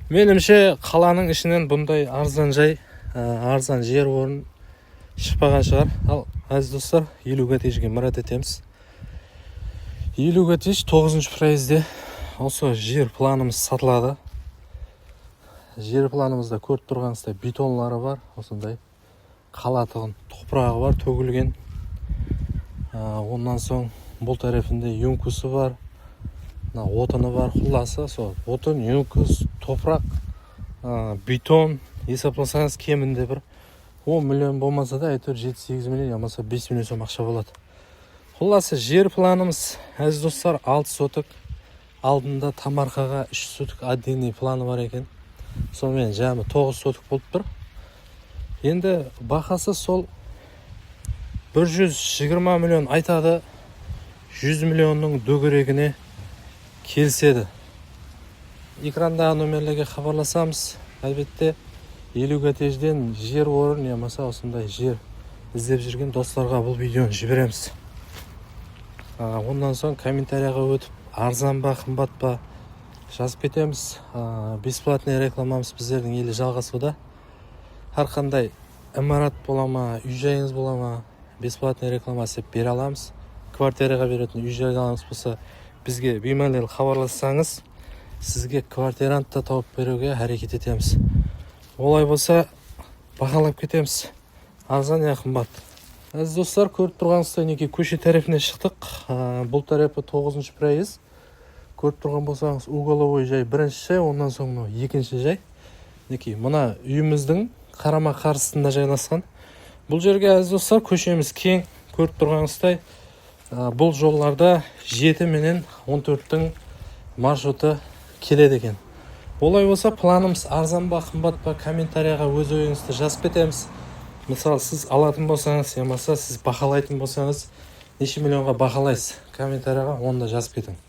Менімше қаланың ішінен бұндай арзан жер орын шықпаған шығар. Ал әзіз достар, 50 коттеджге мұрат етеміз. 50 коттедж 9-шы проезде осы жер планымыз сатылады. Жер планымызда көріп тұрғаныңыздай бетонлары бар, осындай қалатығын топырағы бар, төгілген. Ондан соң бұл тарafында юнкусы бар, отыны бар, құласы. Отын, юнкус, топырақ, бетон есептесеңіз кемінде бір 10 миллион болмаса да әйтеуір 7-8 миллион, ямаса 5 миллион сом ақша болады. Құласы жер планымыз, әзіз достар, 6 сотық, алдында Тамарқаға 3 сотық отдельный планы бар екен. Сонымен жамы 9 сотық болып тұр. Енді бақасы сол 120 миллион айтады, 100 миллионның дөңгелегіне келседі. Экрандағы номерлерге хабарласамыз, әлбетте 50 коттеджден жер орын, ямаса осындай жер іздеп жүрген достарға бұл видеоны жібереміз. Ондан соң комментарияға өтіп, арзан ба, қымбат па жазып кетеміз. Бесплатный рекламамыз біздердің елі жалғасуда. Әрқандай имарат бола ма, үй-жайыңыз бола ма, бесплатный реклама істеп бере аламыз. Квартираға беретін үй-жайларыңыз болса, бізге беймәлел хабарлассаңыз, сізге квартирантты тауып беруге әрекет етеміз. Олай болса, бағалап кетеміз. Арзан я қымбат. Әзіз достар, көріп тұрғаныңыздай неке көше тарифіне шықтық. Бұл тарифі 9-шы проезд. Көріп тұрған болсаңыз, уголовой жай бірінші жай, ондан соң екінші жай. Неке, мұна үйіміздің қарама қарсысында жайласқан. Бұл жерге әзіз достар, көшеміз кең. Көріп тұрғаныңыздай, бұл жолларда 7 менен 14-тің маршруты келеді екен. Олай болса, планымыз арзан ба, қымбат па, комментарияға өз ойыңызды жазып кетеміз. Мысалы, сіз алатын болсаңыз, ямаса сіз бағалайтын болсаңыз, неше миллионға бағалайсыз? Комментарияға оны да жазып кетің.